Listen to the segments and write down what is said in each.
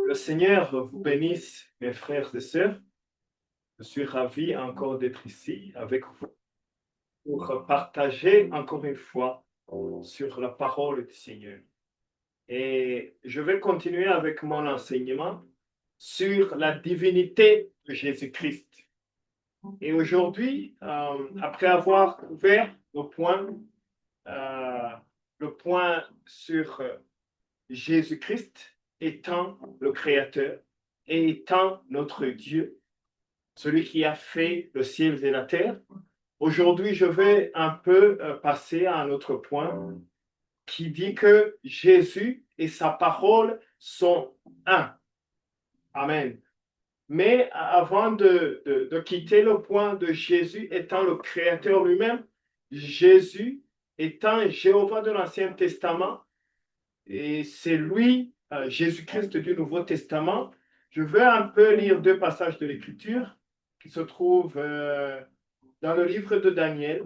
Le Seigneur vous bénisse, mes frères et sœurs. Je suis ravi encore d'être ici avec vous pour partager encore une fois sur la parole du Seigneur. Et je vais continuer avec mon enseignement sur la divinité de Jésus-Christ. Et aujourd'hui, après avoir ouvert euh, le point sur Jésus-Christ étant le Créateur et étant notre Dieu, celui qui a fait le ciel et la terre. Aujourd'hui, je vais un peu passer à un autre point qui dit que Jésus et sa parole sont un. Amen. Mais avant de quitter le point de Jésus étant le Créateur lui-même, Jésus étant Jéhovah de l'Ancien Testament, et c'est lui, Jésus-Christ du Nouveau Testament. Je vais un peu lire deux passages de l'Écriture qui se trouvent dans le livre de Daniel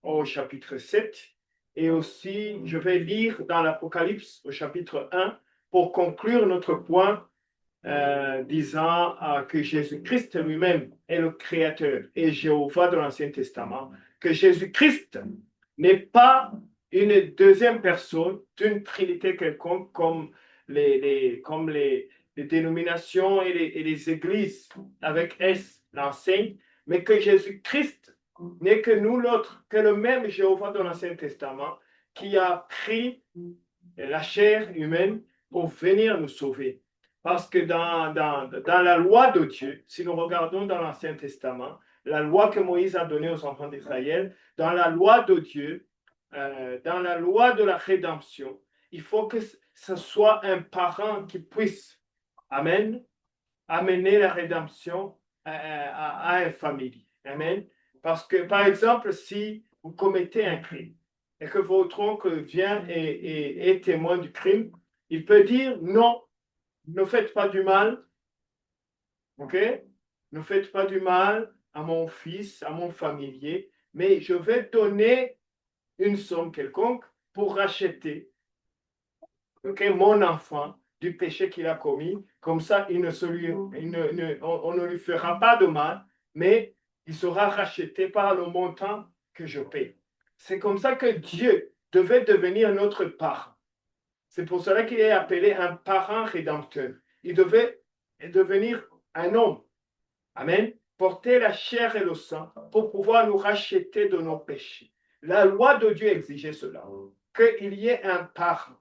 au chapitre 7 et aussi je vais lire dans l'Apocalypse au chapitre 1 pour conclure notre point disant que Jésus-Christ lui-même est le Créateur et Jéhovah de l'Ancien Testament, que Jésus-Christ n'est pas une deuxième personne d'une trinité quelconque comme les dénominations et les églises avec S l'enseignent, mais que Jésus-Christ n'est que nous l'autre, que le même Jéhovah de l'Ancien Testament qui a pris la chair humaine pour venir nous sauver. Parce que dans la loi de Dieu, si nous regardons dans l'Ancien Testament, la loi que Moïse a donnée aux enfants d'Israël, dans la loi de Dieu, dans la loi de la rédemption, il faut que ce soit un parent qui puisse, amen, amener la rédemption à une famille. Amen. Parce que, par exemple, si vous commettez un crime et que votre oncle vient et est témoin du crime, il peut dire non, ne faites pas du mal, ok? Ne faites pas du mal à mon fils, à mon familier, mais je vais donner une somme quelconque pour racheter mon enfant du péché qu'il a commis. Comme ça, on ne lui fera pas de mal, mais il sera racheté par le montant que je paie. C'est comme ça que Dieu devait devenir notre parent. C'est pour cela qu'il est appelé un parent rédempteur. Il devait devenir un homme. Amen. Porter la chair et le sang pour pouvoir nous racheter de nos péchés. La loi de Dieu exigeait cela, qu'il y ait un parent.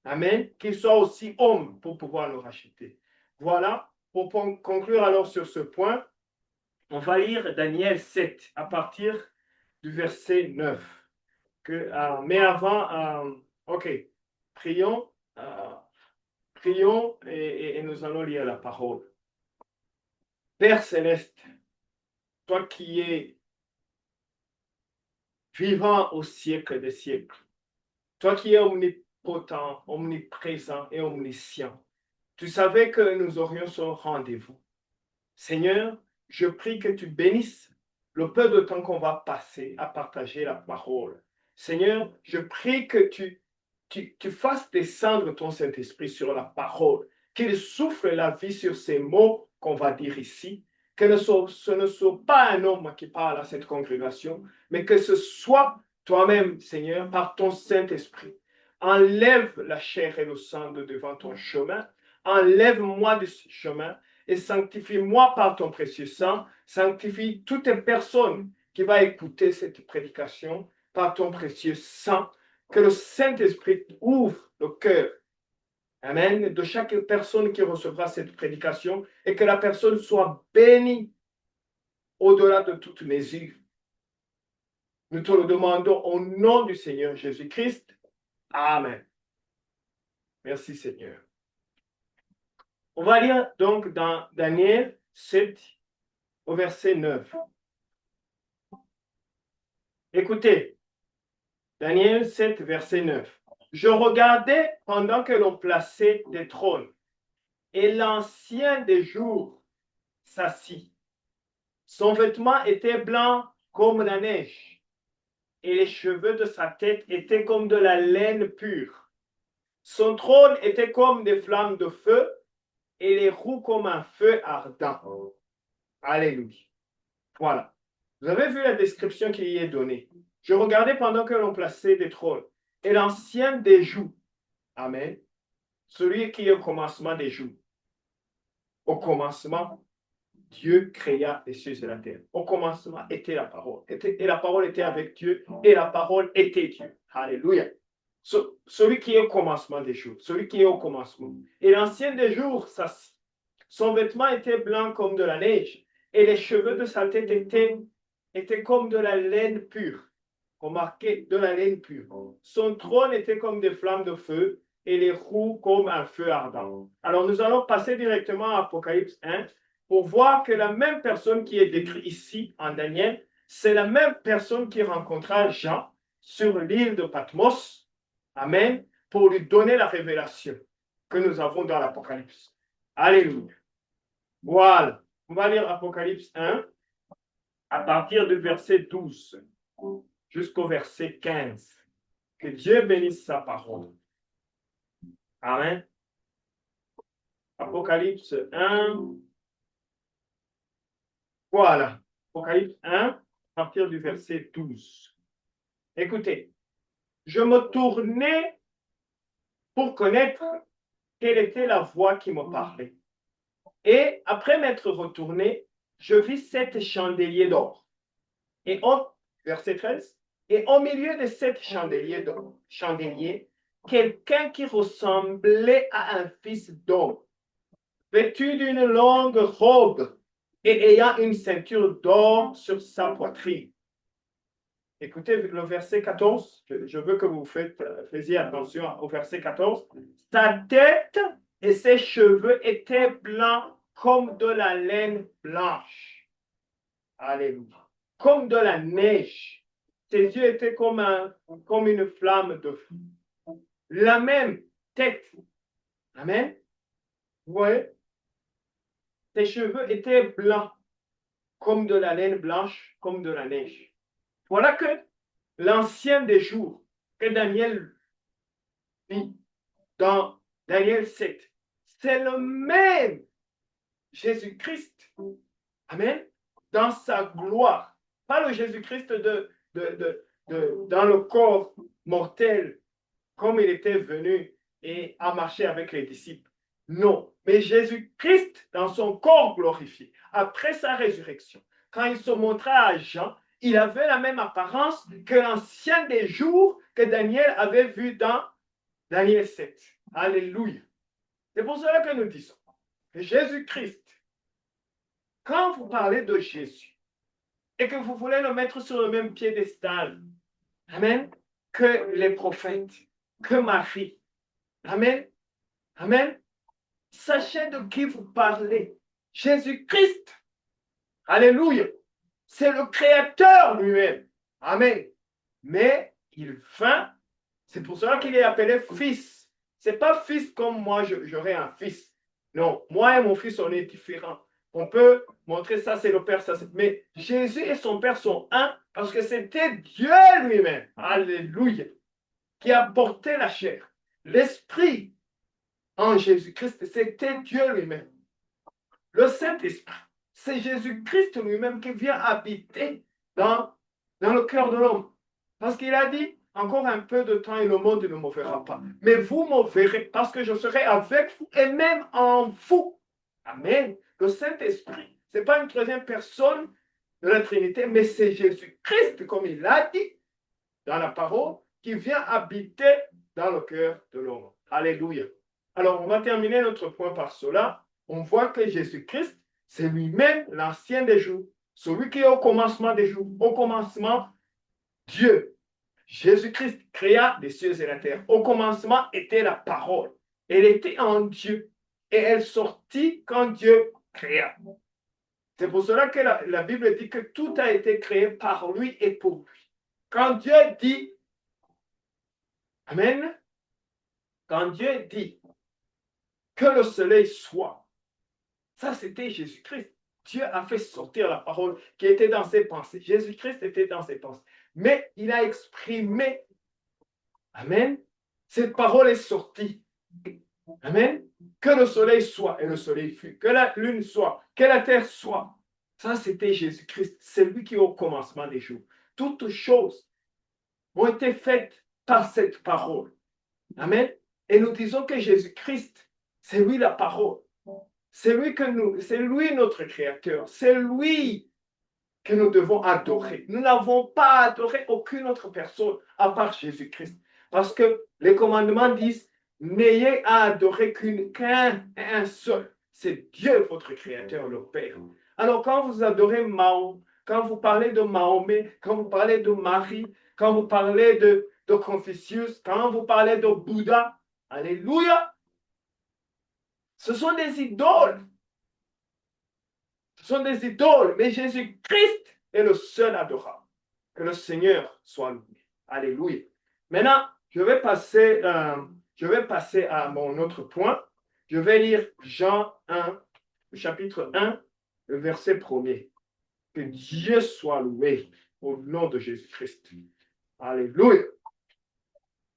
Amen. Qu'il soit aussi homme pour pouvoir nous racheter. Voilà. Pour conclure alors sur ce point, on va lire Daniel 7 à partir du verset 9. Mais avant, ok, prions, prions et nous allons lire la parole. Père céleste, toi qui es vivant au siècle des siècles, toi qui es omnipotent, omniprésent et omniscient, tu savais que nous aurions ce rendez-vous. Seigneur, je prie que tu bénisses le peu de temps qu'on va passer à partager la parole. Seigneur, je prie que tu fasses descendre ton Saint-Esprit sur la parole, qu'il souffle la vie sur ces mots qu'on va dire ici, que ce ne soit pas un homme qui parle à cette congrégation, mais que ce soit toi-même, Seigneur, par ton Saint-Esprit. Enlève la chair et le sang de devant ton chemin, enlève-moi de ce chemin et sanctifie-moi par ton précieux sang, sanctifie toute personne qui va écouter cette prédication par ton précieux sang, que le Saint-Esprit ouvre le cœur, amen, de chaque personne qui recevra cette prédication et que la personne soit bénie au-delà de toute mesure. Nous te le demandons au nom du Seigneur Jésus-Christ. Amen. Merci Seigneur. On va lire donc dans Daniel 7 au verset 9. Écoutez, Daniel 7, verset 9. Je regardais pendant que l'on plaçait des trônes, et l'ancien des jours s'assit. Son vêtement était blanc comme la neige, et les cheveux de sa tête étaient comme de la laine pure. Son trône était comme des flammes de feu, et les roues comme un feu ardent. Alléluia. Voilà. Vous avez vu la description qui y est donnée. Je regardais pendant que l'on plaçait des trônes. Et l'ancien des jours. Amen. Celui qui est au commencement des jours. Au commencement, Dieu créa les cieux et la terre. Au commencement était la parole. Et la parole était avec Dieu. Et la parole était Dieu. Alléluia. Celui qui est au commencement des jours. Celui qui est au commencement. Et l'ancien des jours, son vêtement était blanc comme de la neige. Et les cheveux de sa tête étaient comme de la laine pure. Remarquez, de la laine pure. Son trône était comme des flammes de feu et les roues comme un feu ardent. Alors nous allons passer directement à Apocalypse 1 pour voir que la même personne qui est décrite ici en Daniel, c'est la même personne qui rencontra Jean sur l'île de Patmos. Amen. Pour lui donner la révélation que nous avons dans l'Apocalypse. Alléluia. Voilà. On va lire Apocalypse 1 à partir du verset 12 jusqu'au verset 15. Que Dieu bénisse sa parole. Amen. Apocalypse 1. Voilà. Apocalypse 1 à partir du verset 12. Écoutez, je me tournais pour connaître quelle était la voix qui me parlait. Et après m'être retourné, je vis 7 chandeliers d'or. Verset 13, et au milieu de 7 chandeliers, quelqu'un qui ressemblait à un fils d'homme, vêtu d'une longue robe et ayant une ceinture d'or sur sa poitrine. Écoutez le verset 14, je veux que vous faisiez attention au verset 14. Sa tête et ses cheveux étaient blancs comme de la laine blanche. Alléluia. Comme de la neige. Ses yeux étaient comme une flamme de feu. La même tête. Amen. Vous voyez? Ses cheveux étaient blancs comme de la laine blanche, comme de la neige. Voilà que l'ancien des jours que Daniel vit dans Daniel 7, c'est le même Jésus-Christ. Amen. Dans sa gloire. Pas le Jésus-Christ dans le corps mortel, comme il était venu et a marché avec les disciples. Non, mais Jésus-Christ dans son corps glorifié, après sa résurrection, quand il se montra à Jean, il avait la même apparence que l'ancien des jours que Daniel avait vu dans Daniel 7. Alléluia. C'est pour cela que nous disons que Jésus-Christ, quand vous parlez de Jésus et que vous voulez le mettre sur le même piédestal, amen, que les prophètes, que Marie, amen, amen, sachez de qui vous parlez. Jésus-Christ, alléluia, c'est le Créateur lui-même, amen. Mais il vint, c'est pour cela qu'il est appelé fils. C'est pas fils comme moi, j'aurais un fils. Non, moi et mon fils, on est différents. On peut montrer ça, c'est le Père, ça c'est. Mais Jésus et son Père sont un parce que c'était Dieu lui-même. Alléluia. Qui a porté la chair. L'Esprit en Jésus-Christ, c'était Dieu lui-même. Le Saint-Esprit, c'est Jésus-Christ lui-même qui vient habiter dans le cœur de l'homme. Parce qu'il a dit, encore un peu de temps et le monde ne me verra pas. Mais vous me verrez parce que je serai avec vous et même en vous. Amen. Le Saint-Esprit, ce n'est pas une troisième personne de la Trinité, mais c'est Jésus-Christ, comme il l'a dit dans la parole, qui vient habiter dans le cœur de l'homme. Alléluia. Alors, on va terminer notre point par cela. On voit que Jésus-Christ, c'est lui-même l'ancien des jours, celui qui est au commencement des jours. Au commencement, Dieu, Jésus-Christ créa les cieux et la terre. Au commencement était la parole. Elle était en Dieu et elle sortit quand Dieu créa. C'est pour cela que la Bible dit que tout a été créé par lui et pour lui. Quand Dieu dit, Amen, quand Dieu dit que le soleil soit, ça c'était Jésus-Christ. Dieu a fait sortir la parole qui était dans ses pensées. Jésus-Christ était dans ses pensées. Mais il a exprimé, Amen, cette parole est sortie. Amen. Que le soleil soit, et le soleil fut. Que la lune soit, que la terre soit. Ça, c'était Jésus-Christ. C'est lui qui est au commencement des jours. Toutes choses ont été faites par cette parole. Amen. Et nous disons que Jésus-Christ, c'est lui la parole. C'est lui notre créateur. C'est lui que nous devons adorer. Nous n'avons pas adoré aucune autre personne à part Jésus-Christ. Parce que les commandements disent, n'ayez à adorer qu'un seul. C'est Dieu votre créateur, le Père. Alors quand vous adorez Mao, quand vous parlez de Mahomet, quand vous parlez de Marie, quand vous parlez de Confucius, quand vous parlez de Bouddha, alléluia, ce sont des idoles. Ce sont des idoles, mais Jésus-Christ est le seul adorable. Que le Seigneur soit loué. Alléluia. Maintenant, je vais passer à mon autre point. Je vais lire Jean 1, chapitre 1, le verset 1er. Que Dieu soit loué au nom de Jésus-Christ. Alléluia.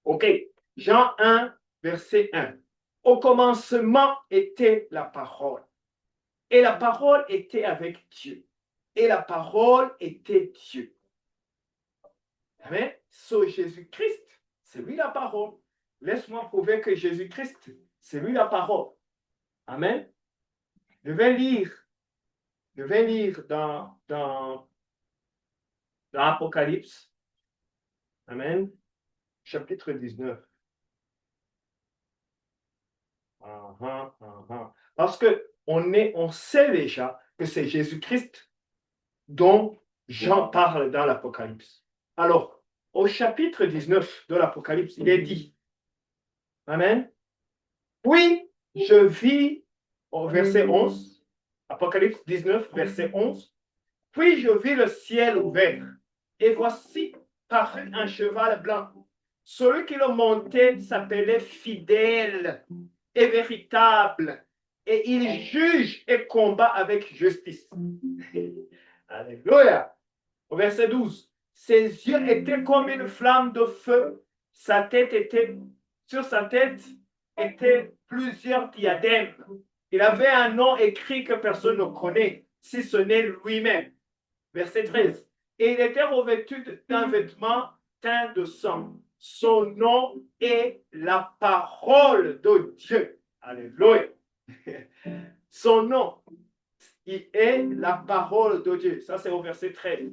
OK. Jean 1, verset 1. Au commencement était la parole. Et la parole était avec Dieu. Et la parole était Dieu. Amen. So Jésus-Christ, c'est lui la parole. Laisse-moi prouver que Jésus-Christ, c'est lui la parole. Amen. Je vais lire dans l'Apocalypse. Amen. Chapitre 19. Parce que on sait déjà que c'est Jésus-Christ dont Jean parle dans l'Apocalypse. Alors, au chapitre 19 de l'Apocalypse, il est dit, Amen, puis je vis, au verset 11, Apocalypse 19, verset 11, puis je vis le ciel ouvert, et voici parut un cheval blanc. Celui qui le montait s'appelait fidèle et véritable, et il juge et combat avec justice. Alléluia. Au verset 12, ses yeux étaient comme une flamme de feu, sur sa tête étaient plusieurs diadèmes. Il avait un nom écrit que personne ne connaît, si ce n'est lui-même. Verset 13, et il était revêtu d'un vêtement teint de sang. Son nom est la parole de Dieu. Alléluia. Son nom, il est la parole de Dieu. Ça, c'est au verset 13.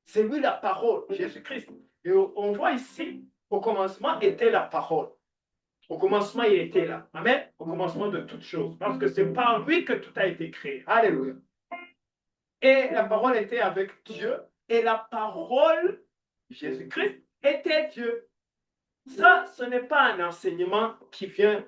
C'est lui la parole, Jésus-Christ. Et on voit ici, au commencement était la parole. Au commencement, il était là. Amen. Au commencement de toutes choses. Parce que c'est par lui que tout a été créé. Alléluia. Et la parole était avec Dieu. Et la parole, Jésus-Christ, était Dieu. Ça, ce n'est pas un enseignement qui vient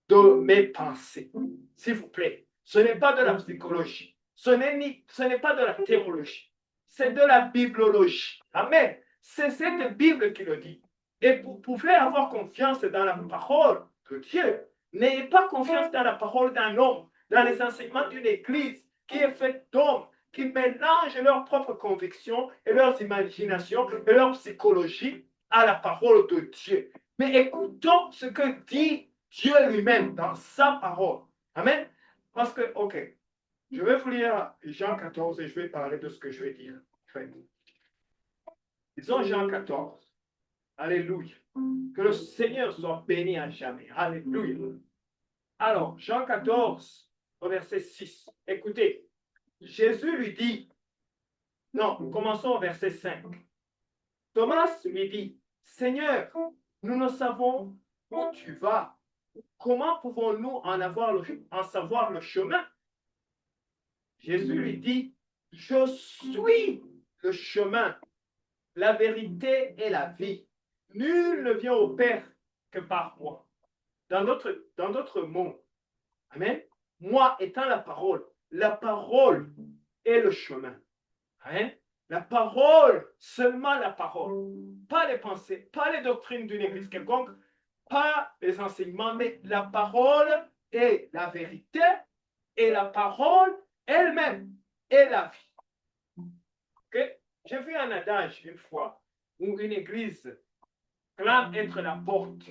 de mes pensées. S'il vous plaît. Ce n'est pas de la psychologie. Ce n'est pas de la théologie. C'est de la bibliologie. Amen. C'est cette Bible qui le dit. Et vous pouvez avoir confiance dans la parole de Dieu. N'ayez pas confiance dans la parole d'un homme, dans les enseignements d'une église qui est faite d'hommes, qui mélangent leurs propres convictions et leurs imaginations et leur psychologie à la parole de Dieu. Mais écoutons ce que dit Dieu lui-même dans sa parole. Amen. Parce que, OK, je vais vous lire Jean 14 et je vais parler de ce que je vais dire. Disons Jean 14. Alléluia. Que le Seigneur soit béni à jamais. Alléluia. Alors, Jean 14, au verset 6. Écoutez, Jésus lui dit, non, commençons au verset 5. Thomas lui dit, Seigneur, nous ne savons où tu vas. Comment pouvons-nous en savoir le chemin? Jésus lui dit, je suis le chemin, la vérité et la vie. Nul ne vient au Père que par moi. Dans d'autres mots, amen, moi étant la parole est le chemin. Amen. La parole, seulement la parole, pas les pensées, pas les doctrines d'une église quelconque, pas les enseignements, mais la parole est la vérité et la parole elle-même est la vie. Okay? J'ai vu un adage une fois où une église clame être la porte.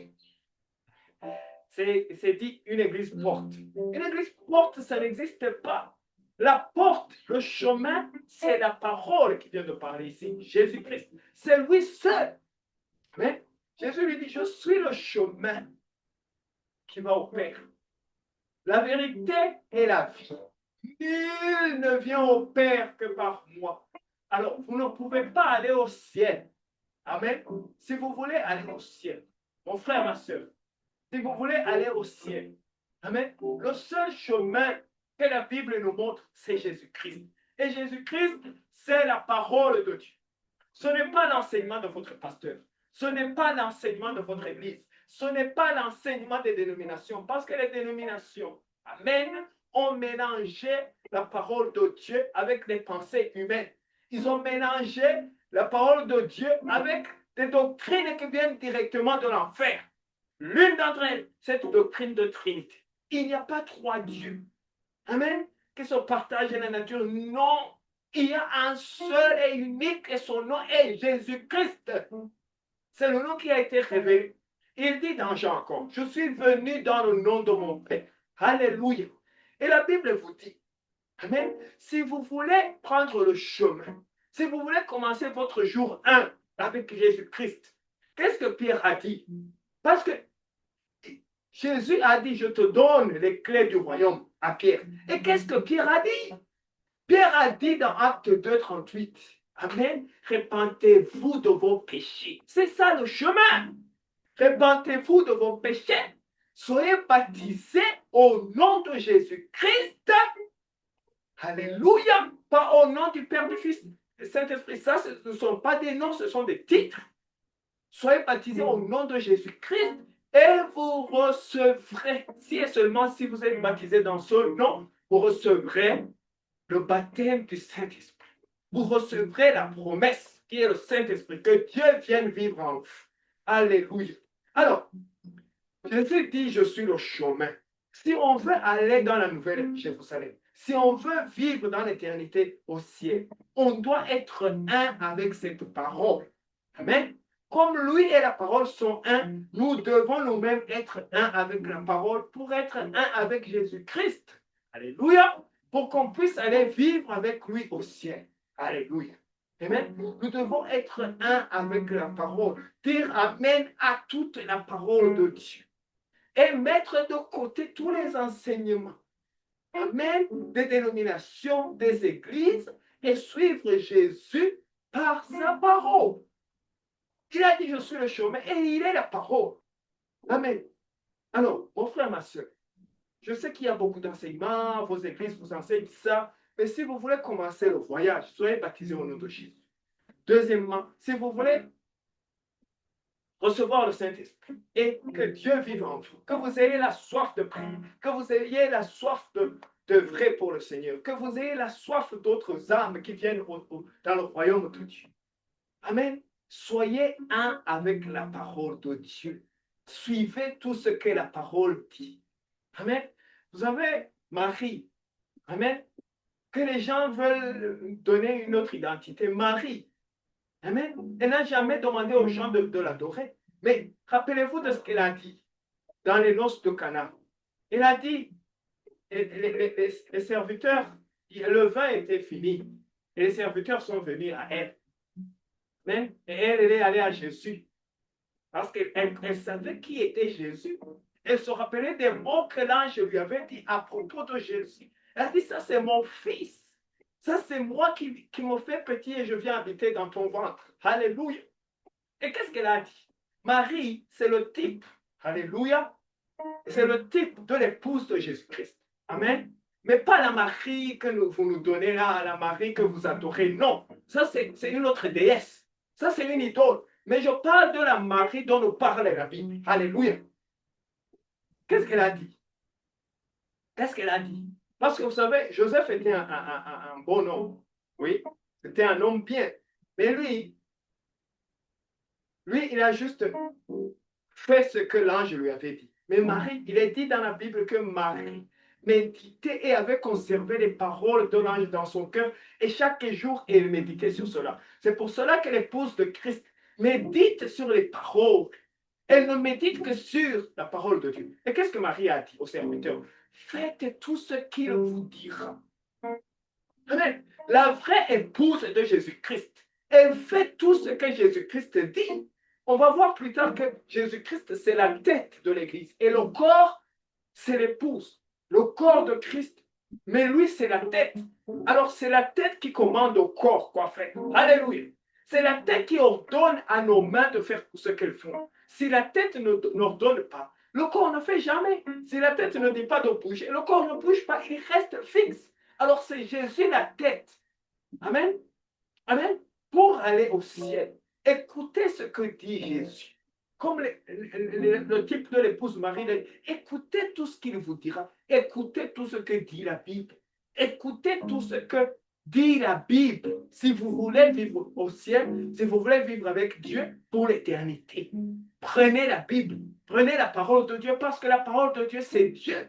c'est dit une église porte. Une église porte, ça n'existe pas. La porte, le chemin, c'est la parole qui vient de parler ici, Jésus-Christ. C'est lui seul. Mais Jésus lui dit, je suis le chemin qui va au Père. La vérité est la vie. Nul ne vient au Père que par moi. Alors, vous ne pouvez pas aller au ciel. Amen. Si vous voulez aller au ciel, mon frère, ma soeur, si vous voulez aller au ciel, amen, le seul chemin que la Bible nous montre, c'est Jésus-Christ. Et Jésus-Christ, c'est la parole de Dieu. Ce n'est pas l'enseignement de votre pasteur. Ce n'est pas l'enseignement de votre église. Ce n'est pas l'enseignement des dénominations. Parce que les dénominations, amen, ont mélangé la parole de Dieu avec les pensées humaines. Ils ont mélangé la parole de Dieu avec des doctrines qui viennent directement de l'enfer. L'une d'entre elles, cette doctrine de Trinité. Il n'y a pas trois dieux. Amen. Qui se partagent la nature. Non. Il y a un seul et unique et son nom est Jésus-Christ. C'est le nom qui a été révélé. Il dit dans Jean encore, je suis venu dans le nom de mon Père. Alléluia. Et la Bible vous dit, amen, si vous voulez prendre le chemin, si vous voulez commencer votre jour 1 avec Jésus-Christ, qu'est-ce que Pierre a dit? Parce que Jésus a dit, je te donne les clés du royaume à Pierre. Et qu'est-ce que Pierre a dit? Pierre a dit dans Acte 2, 38, amen, répentez-vous de vos péchés. C'est ça le chemin. Répentez-vous de vos péchés. Soyez baptisés au nom de Jésus-Christ. Alléluia. Pas au nom du Père, du Fils, du Saint-Esprit. Ça, ce ne sont pas des noms, ce sont des titres. Soyez baptisés au nom de Jésus-Christ et vous recevrez, si et seulement si vous êtes baptisés dans ce nom, vous recevrez le baptême du Saint-Esprit. Vous recevrez la promesse qui est le Saint-Esprit, que Dieu vienne vivre en vous. Alléluia. Alors, Jésus dit, je suis le chemin. Si on veut aller dans la nouvelle Jérusalem, si on veut vivre dans l'éternité au ciel, on doit être un avec cette parole. Amen. Comme lui et la parole sont un, nous devons nous-mêmes être un avec la parole pour être un avec Jésus-Christ. Alléluia. Pour qu'on puisse aller vivre avec lui au ciel. Alléluia. Amen. Nous devons être un avec la parole. Dire amen à toute la parole de Dieu. Et mettre de côté tous les enseignements. Amen. Des dénominations, des églises et suivre Jésus par sa parole. Il a dit, je suis le chemin et il est la parole. Amen. Alors, mon frère, ma soeur, je sais qu'il y a beaucoup d'enseignements, vos églises vous enseignent ça, mais si vous voulez commencer le voyage, soyez baptisés au nom de Jésus. Deuxièmement, si vous voulez recevoir le Saint-Esprit et que Dieu vive en vous, que vous ayez la soif de prier, que vous ayez la soif d'œuvrer pour le Seigneur, que vous ayez la soif d'autres âmes qui viennent dans le royaume de Dieu. Amen. Soyez un avec la parole de Dieu. Suivez tout ce que la parole dit. Amen. Vous avez Marie. Amen. Que les gens veulent donner une autre identité. Marie. Amen. Elle n'a jamais demandé aux gens de l'adorer. Mais rappelez-vous de ce qu'elle a dit dans les noces de Cana. Elle a dit, les serviteurs, le vin était fini. Et les serviteurs sont venus à elle. Et elle est allée à Jésus. Parce qu'elle savait qui était Jésus. Elle se rappelait des mots que l'ange lui avait dit à propos de Jésus. Elle a dit, ça c'est mon fils. Ça c'est moi qui me fais petit et je viens habiter dans ton ventre. Alléluia. Et qu'est-ce qu'elle a dit? Marie, c'est le type. Alléluia. C'est le type de l'épouse de Jésus-Christ. Amen. Mais pas la Marie que vous nous donnez là, la Marie que vous adorez. Non. Ça c'est une autre déesse. Ça c'est une idole. Mais je parle de la Marie dont nous parle la Bible. Alléluia. Qu'est-ce qu'elle a dit? Qu'est-ce qu'elle a dit? Parce que vous savez, Joseph était un bon homme. Oui, c'était un homme bien. Mais lui, il a juste fait ce que l'ange lui avait dit. Mais Marie, il est dit dans la Bible que Marie méditait et avait conservé les paroles de l'ange dans son cœur. Et chaque jour, elle méditait sur cela. C'est pour cela que l'épouse de Christ médite sur les paroles. Elle ne médite que sur la parole de Dieu. Et qu'est-ce que Marie a dit au serviteur? Faites tout ce qu'il vous dira. Amen. La vraie épouse de Jésus-Christ, elle fait tout ce que Jésus-Christ dit. On va voir plus tard que Jésus-Christ, c'est la tête de l'Église. Et le corps, c'est l'épouse. Le corps de Christ. Mais lui, c'est la tête. Alors, c'est la tête qui commande au corps quoi faire. Alléluia. C'est la tête qui ordonne à nos mains de faire ce qu'elles font. Si la tête n'ordonne pas, le corps ne fait jamais. Si la tête ne dit pas de bouger, le corps ne bouge pas, il reste fixe. Alors, c'est Jésus la tête. Amen. Amen. Pour aller au ciel, écoutez ce que dit Jésus. Comme le type de l'épouse Marie, écoutez tout ce qu'il vous dira. Écoutez tout ce que dit la Bible. Écoutez tout ce que dit la Bible. Si vous voulez vivre au ciel, si vous voulez vivre avec Dieu pour l'éternité, prenez la Bible, prenez la parole de Dieu, parce que la parole de Dieu, c'est Dieu.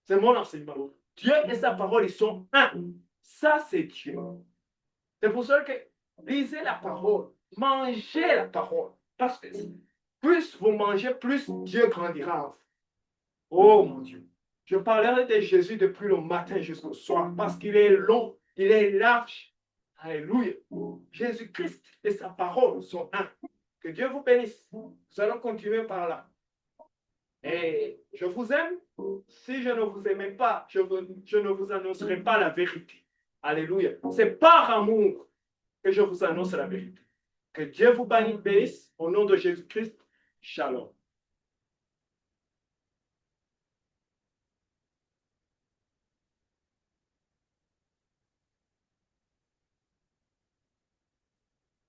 C'est mon enseignement. Dieu et sa parole, ils sont un. Ça, c'est Dieu. C'est pour ça que lisez la parole, mangez la parole. Parce que plus vous mangez, plus Dieu grandira en vous. Oh mon Dieu. Je parlerai de Jésus depuis le matin jusqu'au soir parce qu'il est long, il est large. Alléluia. Jésus-Christ et sa parole sont un. Que Dieu vous bénisse. Nous allons continuer par là. Et je vous aime. Si je ne vous aimais pas, je ne vous annoncerai pas la vérité. Alléluia. C'est par amour que je vous annonce la vérité. Que Dieu vous bénisse au nom de Jésus-Christ. Shalom.